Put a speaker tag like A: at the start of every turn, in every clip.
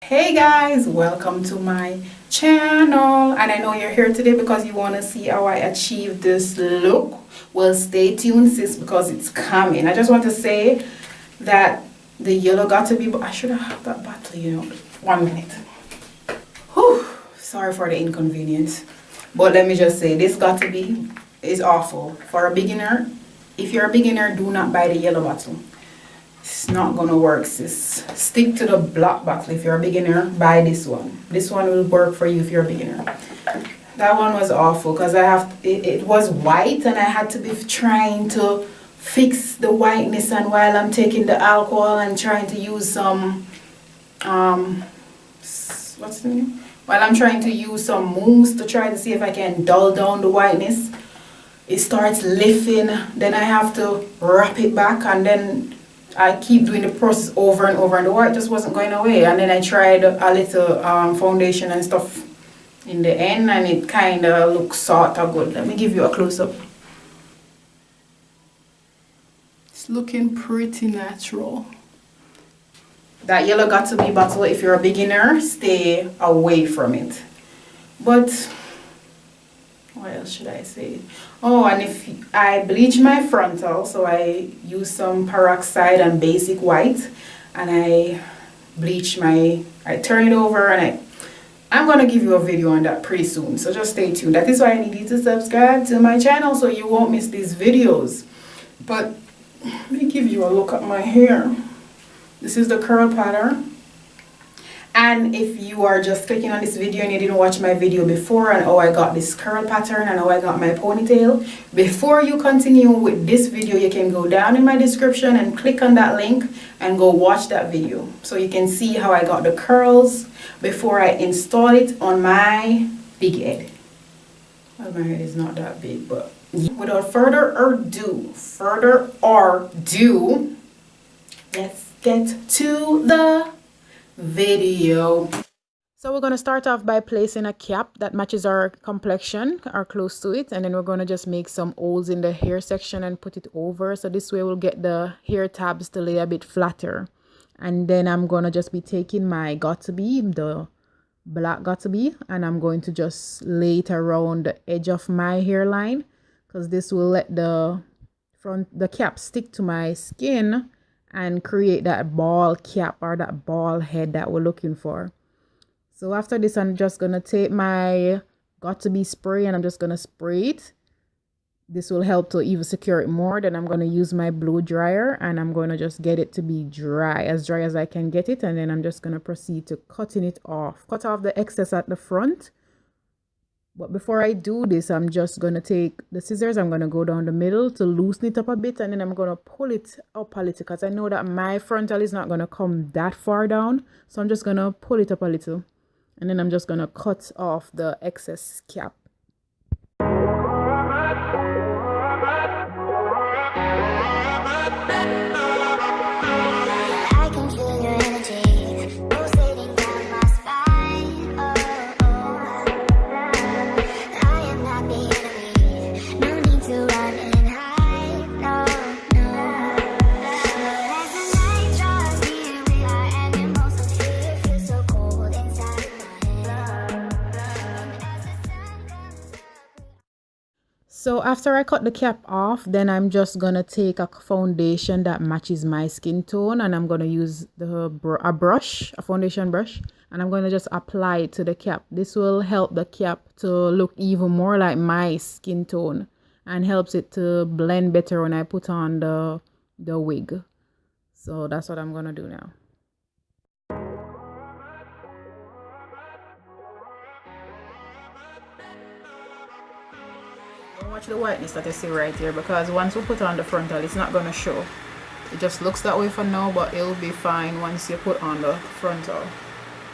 A: Hey guys, welcome to my channel, and I know you're here today because you want to see how I achieve this look. Well, stay tuned sis, because it's coming. I just want to say that the yellow got to be, I should have that bottle, 1 minute. Whew, sorry for the inconvenience, but let me just say this got to be is awful for a beginner. If you're a beginner, do not buy the yellow bottle. It's not gonna work, sis. Stick to the black bottle. If you're a beginner, buy this one. This one will work for you if you're a beginner. That one was awful because it was white and I had to be trying to fix the whiteness, and while I'm taking the alcohol and trying to use some what's the name? While I'm trying to use some mousse to try to see if I can dull down the whiteness, it starts lifting. Then I have to wrap it back, and then I keep doing the process over and over, and the white just wasn't going away. And then I tried a little foundation and stuff in the end, and it kind of looks sort of good. Let me give you a close-up. It's looking pretty natural. That yellow got to be bottle, if you're a beginner, stay away from it. But what else should I say? Oh, and if I bleach my frontal, so I use some peroxide and basic white, and I turn it over, and I'm gonna give you a video on that pretty soon, so just stay tuned. That is why I need you to subscribe to my channel so you won't miss these videos. But let me give you a look at my hair. This is the curl pattern. And if you are just clicking on this video and you didn't watch my video before and how I got this curl pattern and how I got my ponytail, before you continue with this video, you can go down in my description and click on that link and go watch that video, so you can see how I got the curls before I install it on my big head. Well, my head is not that big, but without further ado, let's get to the video. So we're going to start off by placing a cap that matches our complexion or close to it, and then we're going to just make some holes in the hair section and put it over, so this way we'll get the hair tabs to lay a bit flatter. And then I'm going to just be taking my got-to-be, the black got-to-be, and I'm going to just lay it around the edge of my hairline, because this will let the cap stick to my skin and create that ball cap or that ball head that we're looking for. So after this, I'm just gonna take my got-to-be spray and I'm just gonna spray it. This will help to even secure it more. Then I'm gonna use my blow dryer and I'm gonna just get it to be dry as I can get it, and then I'm just gonna proceed to cut off the excess at the front. But before I do this, I'm just going to take the scissors, I'm going to go down the middle to loosen it up a bit, and then I'm going to pull it up a little, because I know that my frontal is not going to come that far down. So I'm just going to pull it up a little, and then I'm just going to cut off the excess cap. So after I cut the cap off, then I'm just gonna take a foundation that matches my skin tone, and I'm gonna use a foundation brush, and I'm gonna just apply it to the cap. This will help the cap to look even more like my skin tone and helps it to blend better when I put on the wig. So that's what I'm gonna do now. Watch the whiteness that you see right here, because once we put on the frontal, it's not going to show. It just looks that way for now, but it'll be fine once you put on the frontal.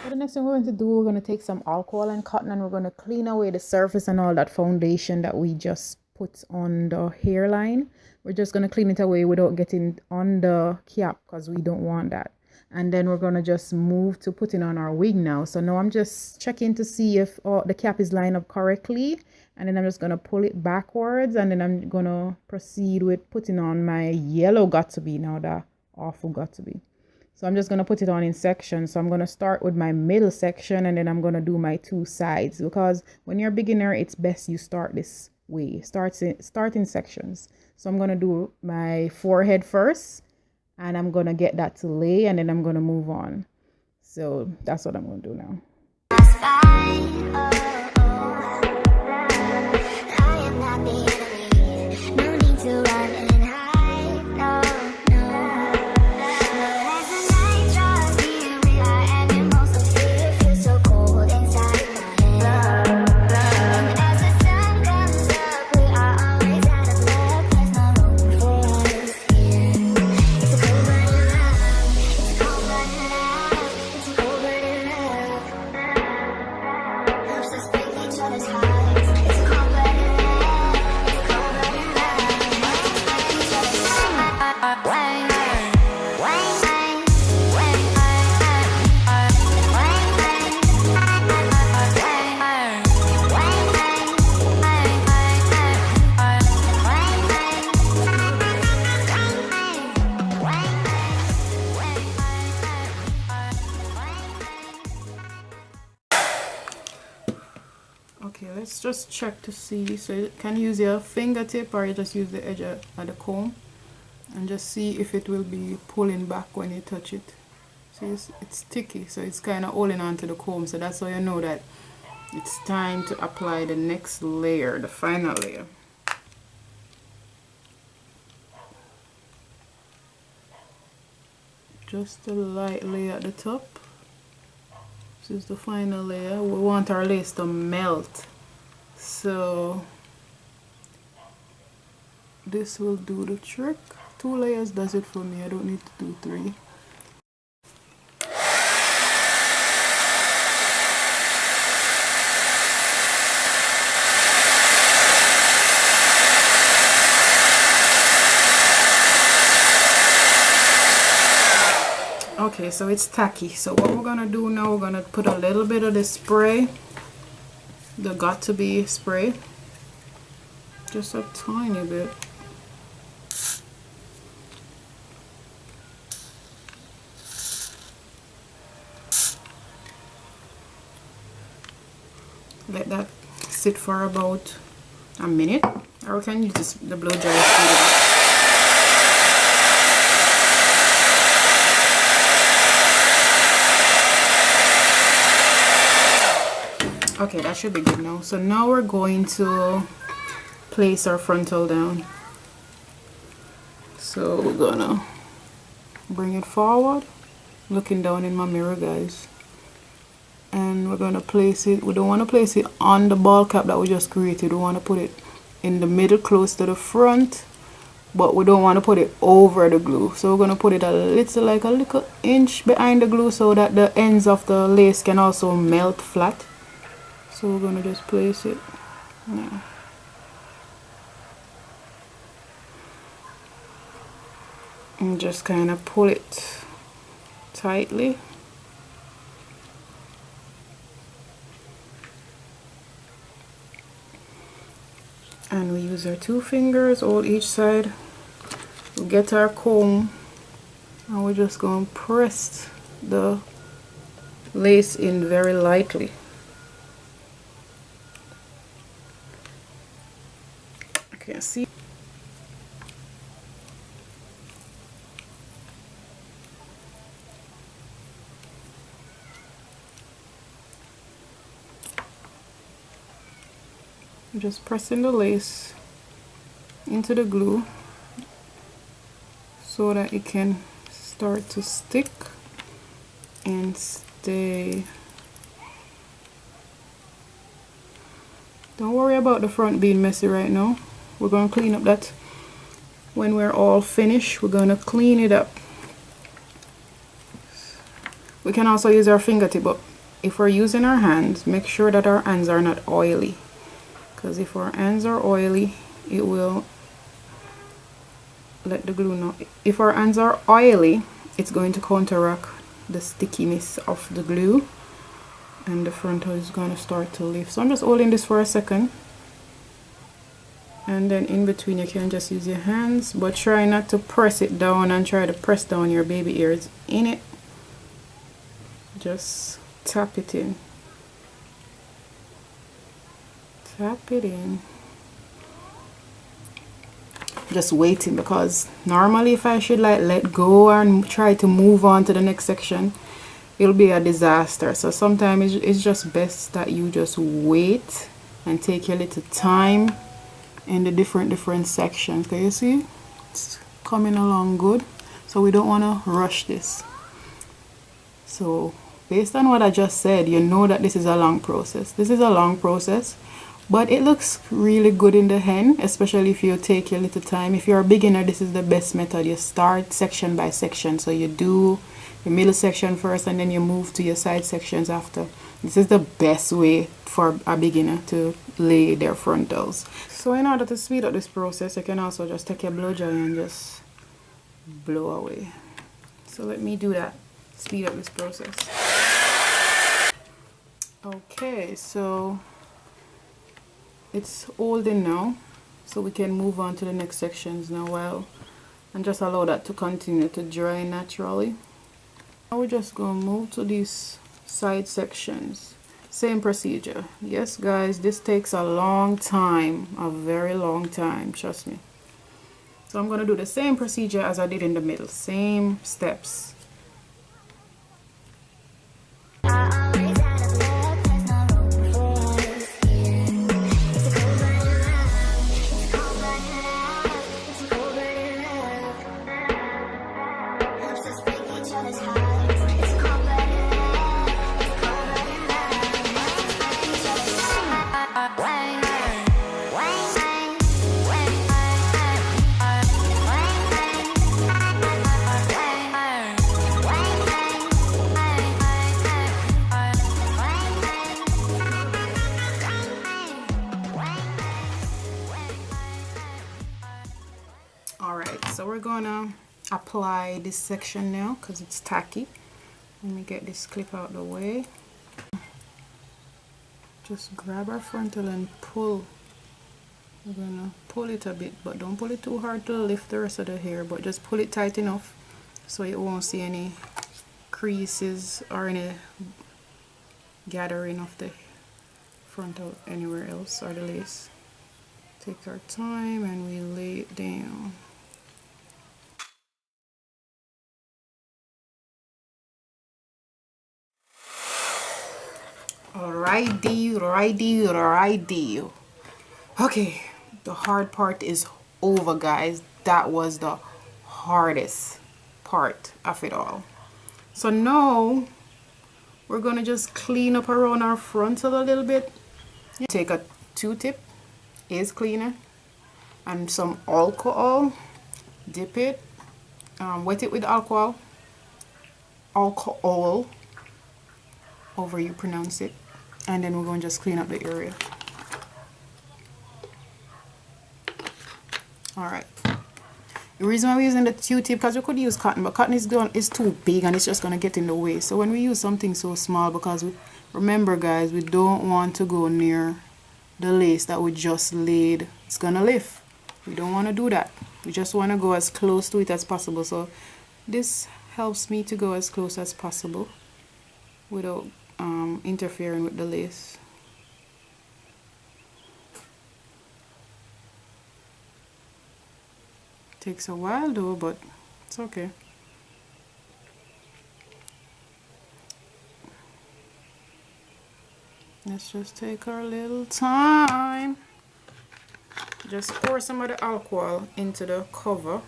A: So the next thing we're going to do, we're going to take some alcohol and cotton, and we're going to clean away the surface and all that foundation that we just put on the hairline. We're just going to clean it away without getting on the cap, because we don't want that. And then we're going to just move to putting on our wig now. So now I'm just checking to see if the cap is lined up correctly. And then I'm just going to pull it backwards. And then I'm going to proceed with putting on my yellow got-to-be now, the awful got-to-be. So I'm just going to put it on in sections. So I'm going to start with my middle section, and then I'm going to do my 2 sides, because when you're a beginner, it's best you start this way. Start in sections. So I'm going to do my forehead first, and I'm going to get that to lay, and then I'm going to move on. So that's what I'm going to do now. Okay, let's just check to see. So you can use your fingertip, or you just use the edge of the comb, and just see if it will be pulling back when you touch it. See, it's sticky, so it's kind of holding on to the comb. So that's how you know that it's time to apply the next layer, the final layer. Just a light layer at the top. This is the final layer. We want our lace to melt, so this will do the trick. 2 layers does it for me. I don't need to do 3. Okay, so it's tacky. So what we're gonna do now, we're gonna put a little bit of the spray, the got2b spray, just a tiny bit. Let that sit for about a minute, or we can use the blow dryer. Okay, that should be good now. So now we're going to place our frontal down. So we're gonna bring it forward, looking down in my mirror, guys. And we're gonna place it, we don't want to place it on the ball cap that we just created. We want to put it in the middle close to the front, but we don't want to put it over the glue. So we're gonna put it a little inch behind the glue, so that the ends of the lace can also melt flat. So we're gonna just place it now. And just kind of pull it tightly. And we use our 2 fingers, hold each side. We'll get our comb, and we're just going to press the lace in very lightly. Okay, see. I'm just pressing the lace into the glue so that it can start to stick and stay. Don't worry about the front being messy right now. We're going to clean up that when we're all finished. We're going to clean it up. We can also use our fingertip, but if we're using our hands, make sure that our hands are not oily, because if our hands are oily, it will let the glue know. If our hands are oily, it's going to counteract the stickiness of the glue, and the frontal is going to start to lift. So I'm just holding this for a second, and then in between you can just use your hands, but try not to press it down and try to press down your baby ears in it. Just tap it in. Tap it in. Just waiting, because normally if I should like let go and try to move on to the next section, it'll be a disaster. So sometimes it's just best that you just wait and take your little time in the different sections. Can you see it's coming along good? So we don't want to rush this. So based on what I just said, you know that this is a long process. This is a long process, but it looks really good in the end, especially if you take your little time. If you're a beginner, this is the best method. You start section by section. So you do your middle section first and then you move to your side sections after. This is the best way for a beginner to lay their frontals. So in order to speed up this process, you can also just take your blow dry and just blow away. So let me do that. Speed up this process. Okay, so it's holding now, so we can move on to the next sections now, well, and just allow that to continue to dry naturally. Now we're just going to move to these side sections. Same procedure. Yes guys, this takes a long time, a very long time, trust me. So I'm going to do the same procedure as I did in the middle, same steps. Alright, so we're gonna apply this section now because it's tacky. Let me get this clip out the way. Just grab our frontal and pull. We're gonna pull it a bit, but don't pull it too hard to lift the rest of the hair, but just pull it tight enough so you won't see any creases or any gathering of the frontal anywhere else or the lace. Take our time and we lay it down. Alrighty. Okay, the hard part is over, guys. That was the hardest part of it all. So now we're gonna just clean up around our frontal a little bit. Take a Q-tip, ace cleaner, and some alcohol. Dip it, wet it with alcohol, however you pronounce it, and then we're going to just clean up the area. Alright, the reason why we're using the Q-tip, because we could use cotton, but cotton is too big and it's just going to get in the way. So when we use something so small, because remember guys, we don't want to go near the lace that we just laid. It's going to lift. We don't want to do that. We just want to go as close to it as possible. So this helps me to go as close as possible without interfering with the lace. Takes a while though, but it's okay. Let's just take our little time. Just pour some of the alcohol into the cover,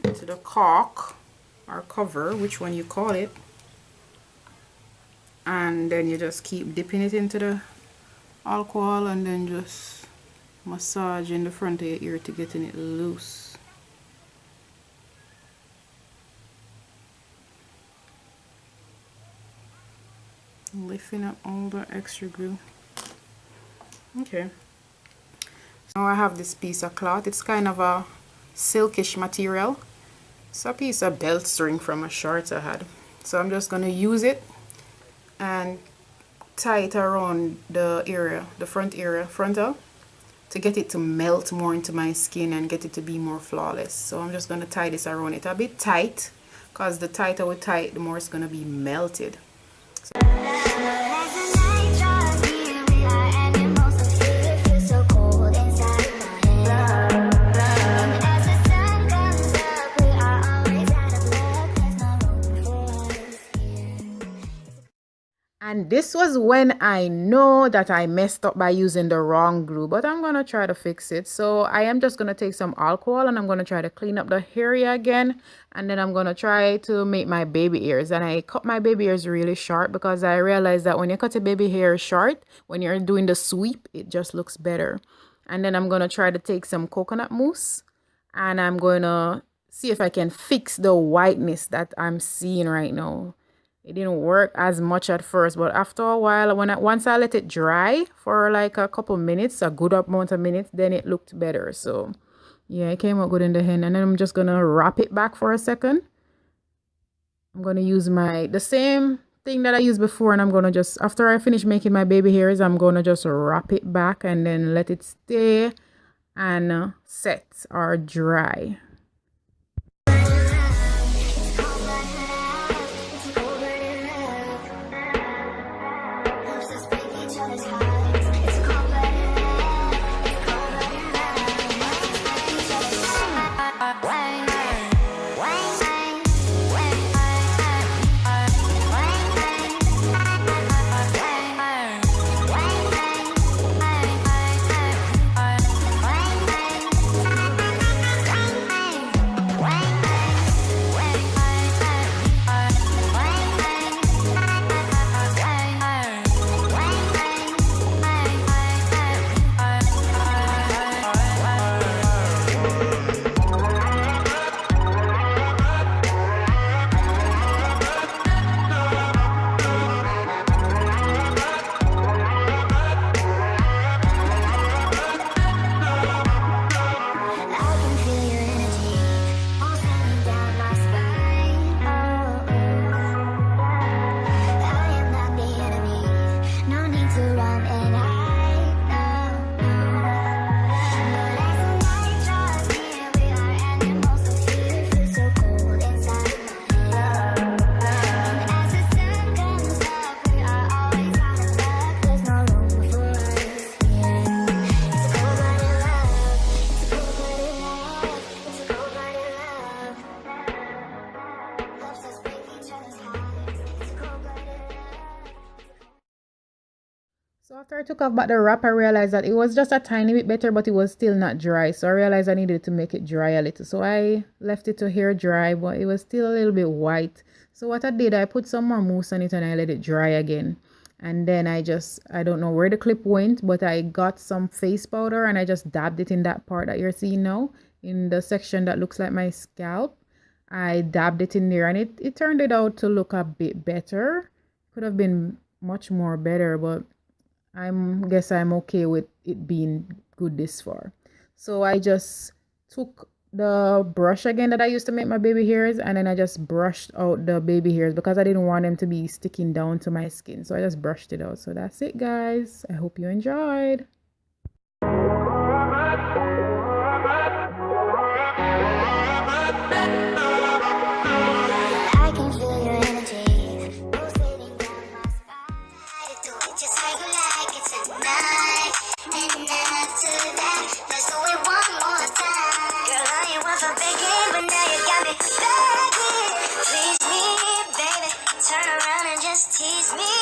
A: into the cork or cover, which one you call it, and then you just keep dipping it into the alcohol and then just massage in the front of your ear to getting it loose. Lifting up all the extra glue. Okay. Now I have this piece of cloth. It's kind of a silkish material. It's a piece of belt string from a short I had. So I'm just going to use it and tie it around the area, the frontal, to get it to melt more into my skin and get it to be more flawless. So I'm just going to tie this around it a bit tight, because the tighter we tie it, the more it's going to be melted. And this was when I know that I messed up by using the wrong glue, but I'm going to try to fix it. So I am just going to take some alcohol and I'm going to try to clean up the area again. And then I'm going to try to make my baby ears. And I cut my baby ears really short because I realized that when you cut a baby hair short, when you're doing the sweep, it just looks better. And then I'm going to try to take some coconut mousse and I'm going to see if I can fix the whiteness that I'm seeing right now. It didn't work as much at first, but after a while, once I let it dry for like a couple minutes, a good amount of minutes, then it looked better. So yeah, it came out good in the end. And then I'm just gonna wrap it back for a second. I'm gonna use the same thing that I used before, and I'm gonna just, after I finish making my baby hairs, I'm gonna just wrap it back and then let it stay and set or dry. So after I took off back the wrap, I realized that it was just a tiny bit better, but it was still not dry. So I realized I needed to make it dry a little. So I left it to hair dry, but it was still a little bit white. So what I did, I put some more mousse on it and I let it dry again. And then I don't know where the clip went, but I got some face powder and I just dabbed it in that part that you're seeing now, in the section that looks like my scalp. I dabbed it in there and it turned it out to look a bit better. Could have been much more better, but guess I'm okay with it being good this far. So I just took the brush again that I used to make my baby hairs and then I just brushed out the baby hairs because I didn't want them to be sticking down to my skin. So I just brushed it out. So that's it, guys. I hope you enjoyed.
B: Please me, baby, turn around and just tease me.